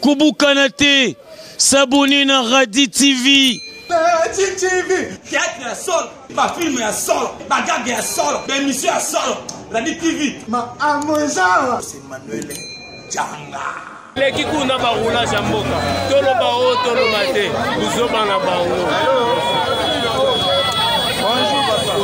Koubou Kanate, Sabonina Radi TV. Radi TV. Théâtre à sol, ma film à sol, ma gag à sol, ma émission à sol. Radi TV. Ma amoza. C'est Manuel Djanga. Les Kikouna Baroula Jamboka. Tolo Bao, Tolo Mate. Nous sommes en Bao. Bonjour papa.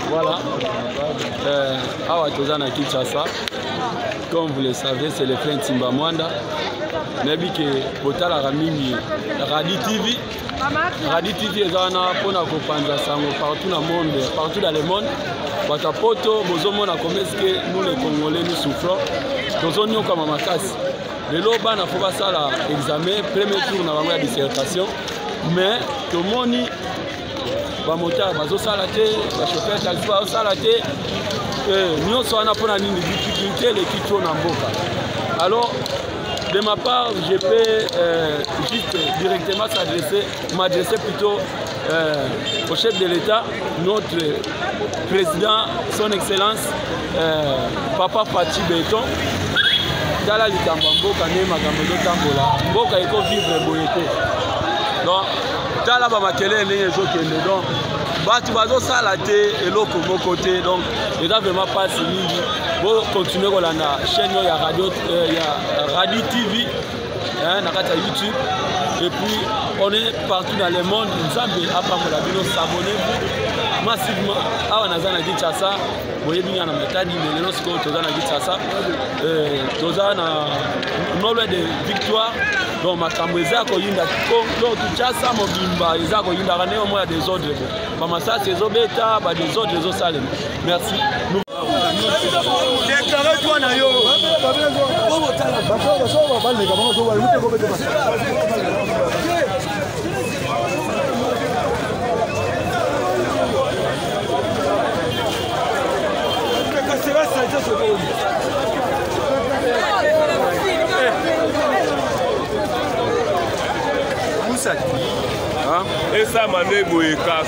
Voilà, Awa Tozana Kinshasa, comme vous le savez, c'est le frère Timba Mwanda. Nebi que Potala Ramini Radi TV. Radi TV est un peu partout dans le monde, partout dans le monde. Batapoto, Bozomona, comme est-ce que nous les Congolais nous souffrons. Nous sommes comme Makasi. Le loba n'a pas ça l'examen, premier tour dans la dissertation. Mais tout le monde bamoteur bazo salate ba chauffeur taxi ba salate nous sommes pour une difficulté les qui tournent en boca. Alors de ma part je peux juste directement m'adresser plutôt au chef de l'État, notre président, son excellence Papa Fati Béton. Tala likambo mboka ne makambo zotambola mboka eko vivre boyete. Donc tala ba makele ndenge ezokende donc batu bazo sala te eloko moko te donc eza vraiment pas mingi bo continuer kolanda chaîne ya radio ya Radi TV na kata YouTube et puis on est partout dans le monde nzambe apambola bino s'abonnez-vous massivement awa nazana Kinshasa boyebi na matadi melelo siko tozana Kinshasa tozana nolwe de victoire donc makambo eza ko yinda donc Kinshasa mobimba eza ko yinda kana mo ya des autres ba masasi ezobeta ba des autres ezosalema merci. Déclaré toi na yo. Et ça m'a donné Boyeka.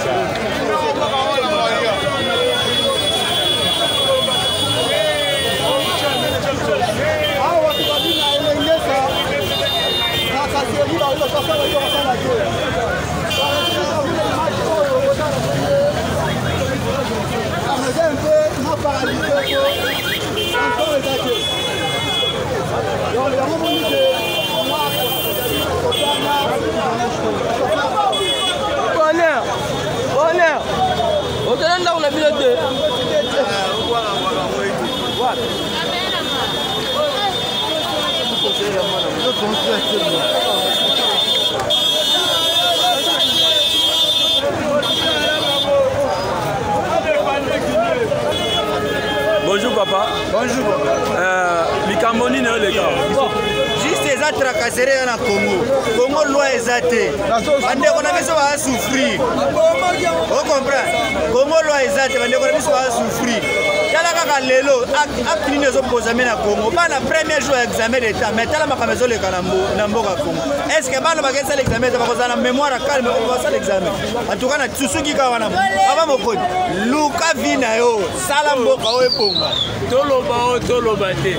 Bonheur. On te donne là on a vu le deux. Bonjour papa. Bonjour papa. Likamboni ne les gars. Juste les attracasserés en Congo. Congo loi exate. Ande on a besoin de souffrir. On comprend. Congo loi exate. Ande on a besoin de souffrir. Yala kaka lelo acte ni zo poser na Congo. Ba na premier jour examen d'état. Mais tala makamezo le kanambo na mboka Congo. Est-ce que ba na bagesa l'examen ba kozana mémoire calme ba sa l'examen. En tout cas na tsusuki ka wana. Aba mokodi. Luka vina yo. Sala mboka o eponga. Toloba te.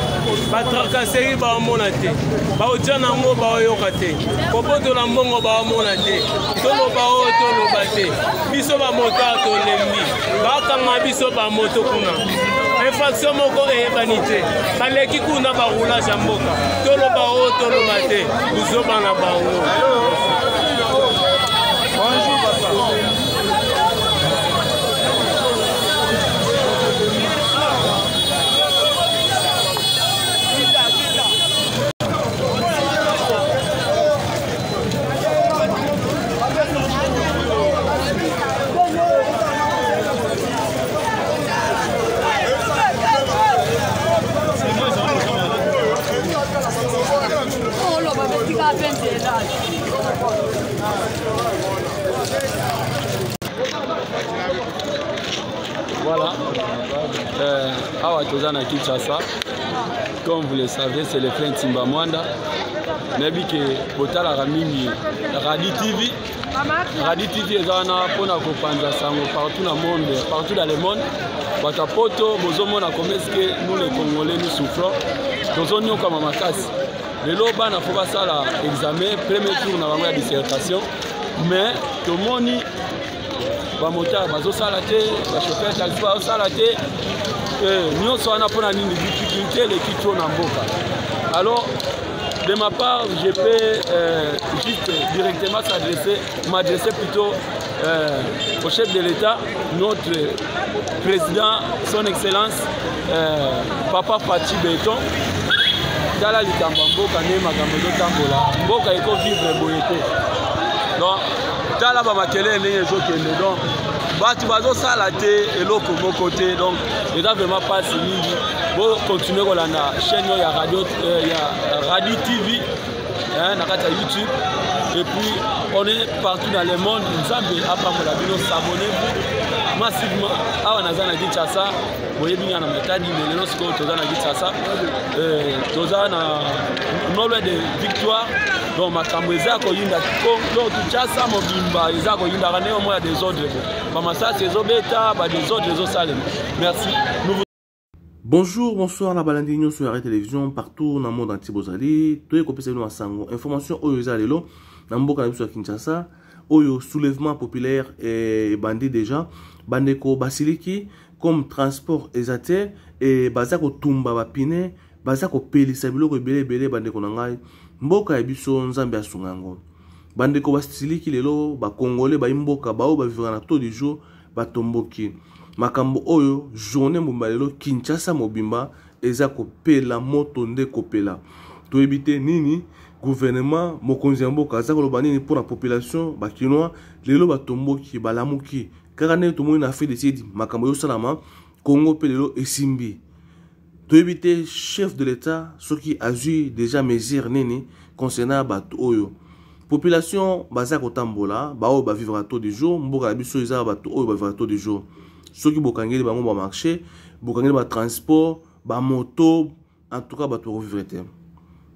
Ba tracasserie ba mona te. Ba ojana ngo ba yoka te. Kopoto la mbongo ba mona te. Toloba te. Biso ba moto to lembi. Ba kanga biso ba moto kuna. Infraction moko ebanité. Baleki kuna ba roulage ya mboka. Toloba te. Buzoba na bango. Bonjour papa. awa toza na Kinshasa. Comme vous le savez, c'est le frère Ntimba Mwanda. Nebi ke potala ramini Radi TV. Radi TV est là pour nous panza sango partout dans le monde, partout dans le monde. Batapoto, bozomona comme est-ce que nous les Congolais nous souffrons. Nous sommes comme Makasi. Le loba na foka sala examen, premier tour na bango ya dissertation. Mais tout le monde va moteur, bazo sala te, ba chauffeur taxi ba sala te. Nous sommes pour une difficulté les qui tournent en boca. Alors de ma part, je peux juste directement m'adresser plutôt au chef de l'État, notre président, son excellence, Papa Fachi Béton. Tala likambo mboka ne makambo zotambola mboka eko vivre boyete. Donc tala ba makele ndenge ezokende donc batu bazo sala te eloko moko te donc eza vraiment pas mingi bo continuer kolanda chaîne ya radio ya Radi TV na kata YouTube et puis on est partout dans le monde. Nzambe apambola bino, s'abonnez-vous massivement awa naza na Kinshasa boyebi na metadi melelo siko toza na Kinshasa toza na nolwe de victoire donc makambo eza ko yinda ko Kinshasa mobimba eza ko yinda kana au moins des autres ba masasi ezobeta ba des autres ezosale. Merci. Bonjour, bonsoir, la balandinho sur la télévision partout dans le monde entier. Bozali, tout est copié sur Sango. Information oyo ezalelo na mboka na biso ya Kinshasa. Oyo soulèvement populaire et bandit déjà. Bandeko basiliki comme transport ezate et bazako tumba bapine, bazako pelisa biloko ebele bandeko na ngai. Mboka ya biso Nzambe asungango. Bandeko basiliki lelo ba Congolais ba mboka bao ba vivre na taux du jour ba tomboki. Makambo oyo journée mobimba Kinshasa mobimba eza kopela moto nde kopela to éviter nini gouvernement mokonzi mboka aza koloba nini pour la population ba kinois lelo batomboki balamuki kaka ne to mona fait décide makambo yo salama Congo pelelo esimbi to éviter chef de l'état ce qui a eu déjà mesure nini concernant bato oyo population baza kotambola bao ba vivre à taux du jour mboka biso eza bato oyo ba vivre à taux du jour. Ceux qui bokangeli bango ba marché, bokangeli ba transport, ba moto, en tout cas ba to vivre te.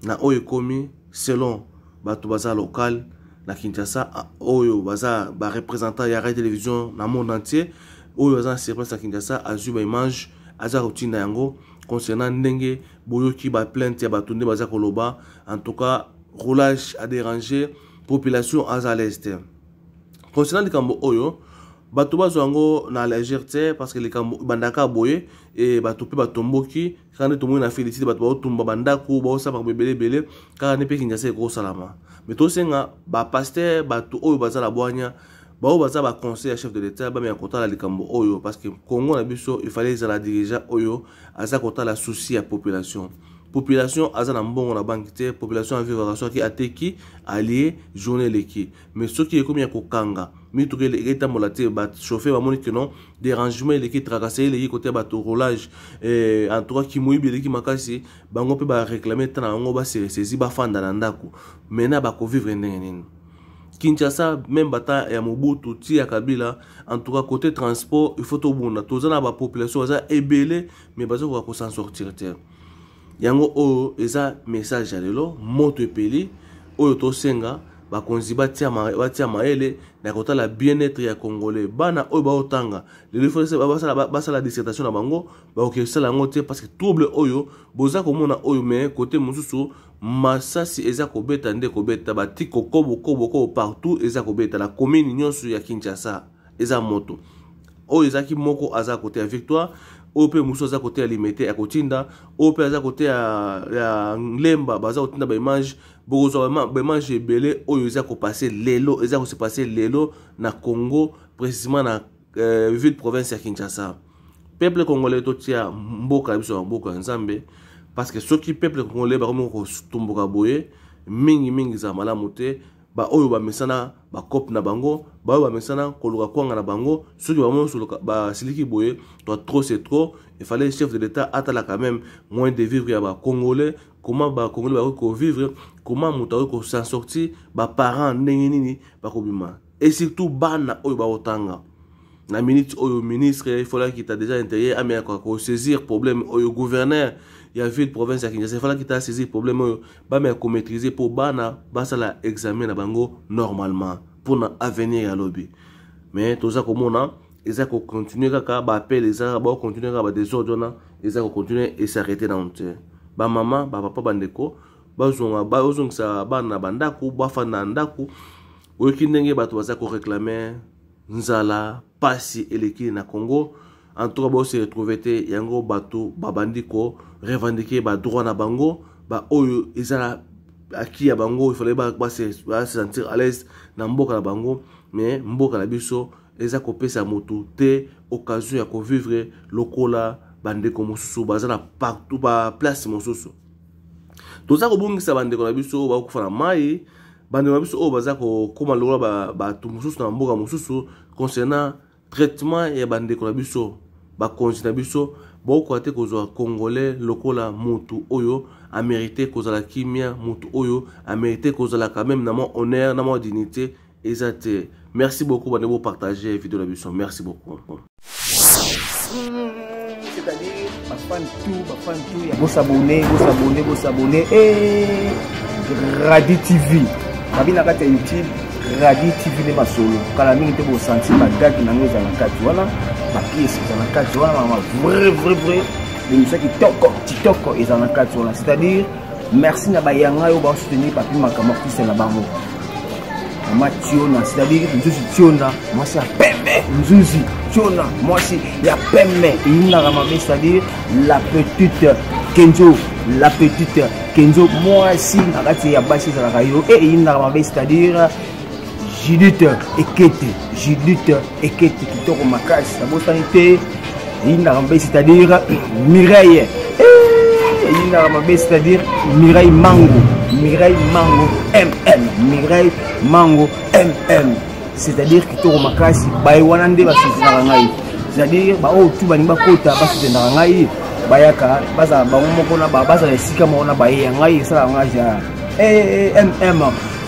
Na oyo komi selon bato baza local na Kinshasa, oyo baza ba représentant ya radio télévision na monde entier, oyo baza sur place à Kinshasa azu ba image aza routine yango concernant ndenge boyoki ba plainte ya bato nde baza koloba, en tout cas roulage à déranger population à l'est. Concernant likambo oyo bato bazwango na légèreté parce que les bandaka boye et bato pe batomboki quand tout le monde a fait décider bato batumba bandako ba osa par belé car ne pe Kinshasa ko salama mais to senga ba pasteur bato oyo bazala boanya ba o bazala ba conseiller chef de l'état ba me akota la likambo oyo parce que Congo na biso il fallait la dirigeant oyo aza kota la souci à population azana mbongo na banque population en vivre qui ateki allié journée leki mais ce qui est comme ya kokanga mi to le eta molate ba chauffer ba moni que non dérangement leki tracasser leki côté ba to roulage en tout cas qui moyibi leki makasi bango pe ba réclamer tana ngo ba saisi ba fanda na ndako mena ba ko vivre ndenge Kinshasa même bata ya Mobutu ti ya Kabila en tout cas côté transport il faut to bunda tozana ba population za ebele mais bazo ko s'en sortir terre. Yango oyo eza message ya lelo moto epeli oyo tosenga bakonzi batia maele na kota la bien-être ya Congolais bana oyo baotanga lelo faut basala dissertation na bango bakosala yango te parce que trouble oyo boza komona oyo mais côté mosusu masasi eza kobeta nde kobeta batiko kobo partout eza kobeta la commune nyonso ya Kinshasa eza moto oyo ezaki moko aza côté ya Victoire ope muso za côté ya limité à kotinda ope za côté ya Lemba baza kotinda ba image bozo ba image belé oyo za ko passer lelo eza ko se passer lelo na Congo précisément na ville province ya Kinshasa peuple congolais totia mboka biso mboka Nzambe parce que ceux qui peuple congolais ba ko tumbuka boye mingi za malamu te ba oyo ba mesana ba cop na bango ba oyo ba mesana koluka kwanga na bango ceux qui ba mo suluka ba siliki boye toi trop c'est trop il fallait chef de l'état atala quand même moins de vivre ya ba congolais comment ba congolais ba ko vivre comment muta ko s'en sortir ba parents ndenge nini ba ko bima et surtout bana oyo ba otanga na minute oyo ministre il fallait qu'il t'a déjà intérieur mais quoi saisir problème oyo gouverneur il y a ville province ya Kinshasa il fallait qu'il t'a saisir problème oyo ba mais ko maîtriser pour bana basa la examen na bango normalement pour na avenir ya lobby mais tout ça comme on a ils ont continué kaka ba appel les a ba continuer ba désordre na ils ont continuer et s'arrêter dans terre ba maman ba papa bandeko ba zonga sa bana bandako ba fana ndako oki ndenge bato baza ko réclamer nzala pasi eleki na Congo en tout cas ba se retrouver te yango bato babandiko revendiquer ba droit na bango ba oyo ezala aki ya bango il fallait ba se sentir à l'aise na mboka na bango mais mboka na biso eza kopesa moto te occasion ya ko vivre lokola bandeko mosusu bazala partout ba place mosusu toza ko bungisa bandeko na biso ba ko fana mai bandeko na biso o baza ko koma lokola ba tu mosusu na mboka mosusu concernant traitement ya bandeko na biso ba konzi na biso boko ate kozwa congolais lokola mutu oyo a mérité kozala kimia mutu oyo a mérité kozala quand même na mon honneur na mon dignité ezate. Merci beaucoup de partager la vidéo de la vidéo. Merci beaucoup. C'est-à-dire, vous s'abonner. Et Radi TV. Kabina kata YouTube, Radi TV ne masolo. Kala mingi te bo senti ba gag na ngoza na kati wana, ba pièce na kati wana mama vrai. Les gens qui TikTok ils en a kati wana. C'est-à-dire, merci na ba yanga yo ba soutenir papi makama fils na bango. Mationa, c'est-à-dire Nzuzi Tiona, moi c'est Pembe, Nzuzi Tiona, moi c'est ya Pembe, c'est-à-dire la petite Kenzo, moi aussi, ya Bashi Zalakayo, et c'est-à-dire Judith Ekete, qui tourne ma casse, la botanité, c'est-à-dire Mireille. C'est-à-dire Mireille Mango MM, c'est-à-dire que tout makasi baïwanande basizangai, c'est-à-dire ba o tu bani bakota basizangai bayaka baza bamoko na baza esika mona baye ngai sala ngaja MM,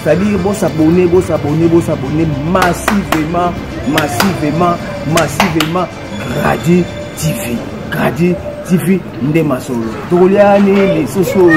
c'est-à-dire bon s'abonner massivement Radi TV nde masolo toliani les soso